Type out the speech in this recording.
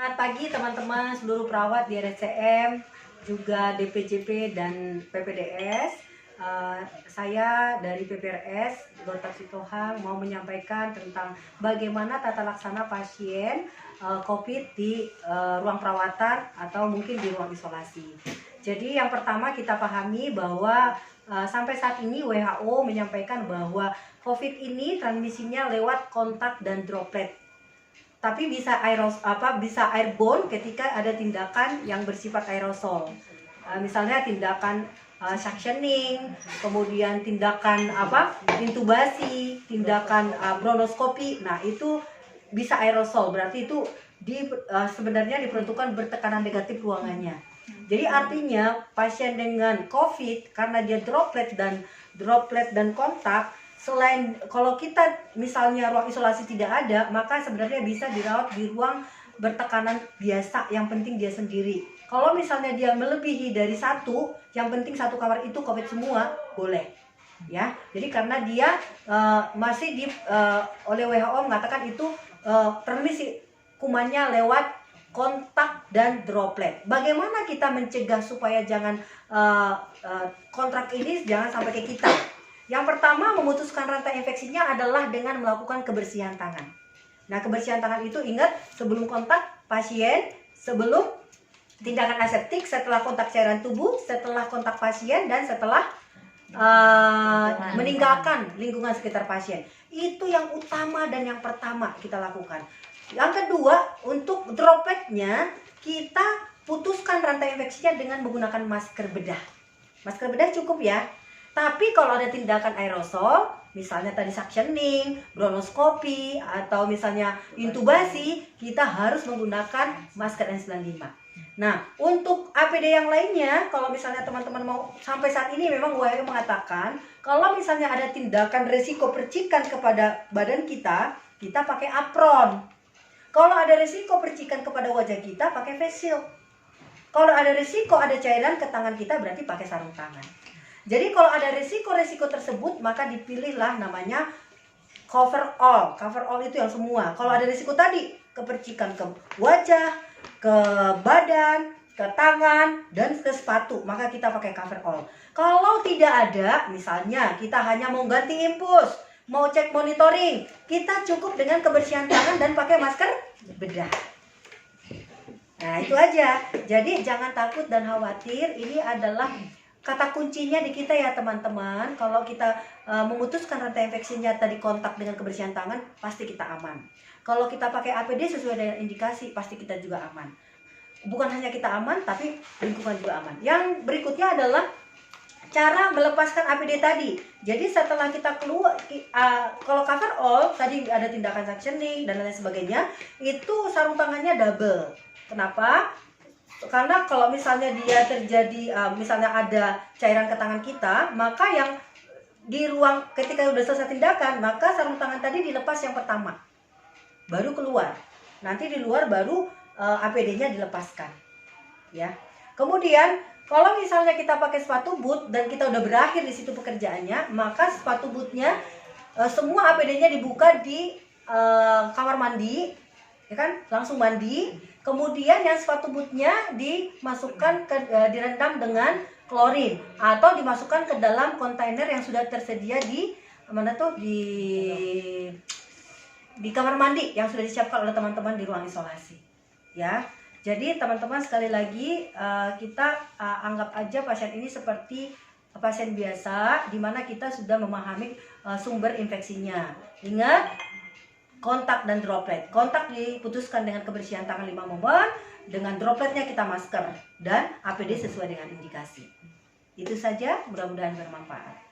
Selamat pagi teman-teman seluruh perawat di RSCM, juga DPJP dan PPDS. Saya dari PPRS, Dr. Sitohang, mau menyampaikan tentang bagaimana tata laksana pasien COVID di ruang perawatan atau mungkin di ruang isolasi. Jadi yang pertama kita pahami bahwa sampai saat ini WHO menyampaikan bahwa COVID ini transmisinya lewat kontak dan droplet. Tapi bisa bisa airborne ketika ada tindakan yang bersifat aerosol. Misalnya tindakan suctioning, kemudian tindakan intubasi, tindakan bronkoskopi. Nah, itu bisa aerosol, berarti itu sebenarnya diperuntukkan bertekanan negatif ruangannya. Jadi artinya pasien dengan COVID karena dia droplet dan kontak, selain kalau kita misalnya ruang isolasi tidak ada, maka sebenarnya bisa dirawat di ruang bertekanan biasa, yang penting dia sendiri. Kalau misalnya dia melebihi dari satu, yang penting satu kamar itu COVID semua, boleh. Ya, jadi karena dia masih oleh WHO mengatakan itu transmisi kumannya lewat kontak dan droplet. Bagaimana kita mencegah supaya jangan kontrak ini jangan sampai ke kita? Yang pertama, memutuskan rantai infeksinya adalah dengan melakukan kebersihan tangan. Nah, kebersihan tangan itu ingat, sebelum kontak pasien, sebelum tindakan aseptik, setelah kontak cairan tubuh, setelah kontak pasien, dan setelah meninggalkan lingkungan sekitar pasien. Itu yang utama dan yang pertama kita lakukan. Yang kedua, untuk dropletnya, kita putuskan rantai infeksinya dengan menggunakan masker bedah. Masker bedah cukup ya. Tapi kalau ada tindakan aerosol, misalnya tadi suctioning, bronkoskopi, atau misalnya intubasi, kita harus menggunakan masker N95. Nah, untuk APD yang lainnya, kalau misalnya teman-teman mau, sampai saat ini memang WHO mengatakan, kalau misalnya ada tindakan resiko percikan kepada badan kita, kita pakai apron. Kalau ada resiko percikan kepada wajah kita, pakai face shield. Kalau ada resiko ada cairan ke tangan kita, berarti pakai sarung tangan. Jadi kalau ada resiko-resiko tersebut, maka dipilihlah namanya cover all. Cover all itu yang semua. Kalau ada resiko tadi, kepercikan ke wajah, ke badan, ke tangan, dan ke sepatu, maka kita pakai cover all. Kalau tidak ada, misalnya kita hanya mau ganti infus, mau cek monitoring, kita cukup dengan kebersihan tangan dan pakai masker bedah. Nah, itu aja. Jadi jangan takut dan khawatir, ini adalah kata kuncinya di kita ya teman-teman. Kalau kita memutuskan rantai infeksinya tadi kontak dengan kebersihan tangan, pasti kita aman. Kalau kita pakai APD sesuai dengan indikasi, pasti kita juga aman. Bukan hanya kita aman, tapi lingkungan juga aman. Yang berikutnya adalah cara melepaskan APD tadi. Jadi setelah kita keluar, kalau cover all, tadi ada tindakan suctioning dan lain sebagainya, itu sarung tangannya double. Kenapa? Karena kalau misalnya dia terjadi, misalnya ada cairan ke tangan kita, maka yang di ruang ketika sudah selesai tindakan, maka sarung tangan tadi dilepas yang pertama, baru keluar. Nanti di luar baru APD-nya dilepaskan. Ya. Kemudian kalau misalnya kita pakai sepatu boot dan kita udah berakhir di situ pekerjaannya, maka sepatu bootnya semua APD-nya dibuka di kamar mandi, ya kan? Langsung mandi. Kemudian yang sepatu bootnya dimasukkan direndam dengan klorin atau dimasukkan ke dalam kontainer yang sudah tersedia di kamar mandi yang sudah disiapkan oleh teman-teman di ruang isolasi. Ya, jadi teman-teman sekali lagi kita anggap aja pasien ini seperti pasien biasa, di mana kita sudah memahami sumber infeksinya. Ingat, kontak dan droplet. Kontak diputuskan dengan kebersihan tangan 5 momen, dengan dropletnya kita masker, dan APD sesuai dengan indikasi. Itu saja, mudah-mudahan bermanfaat.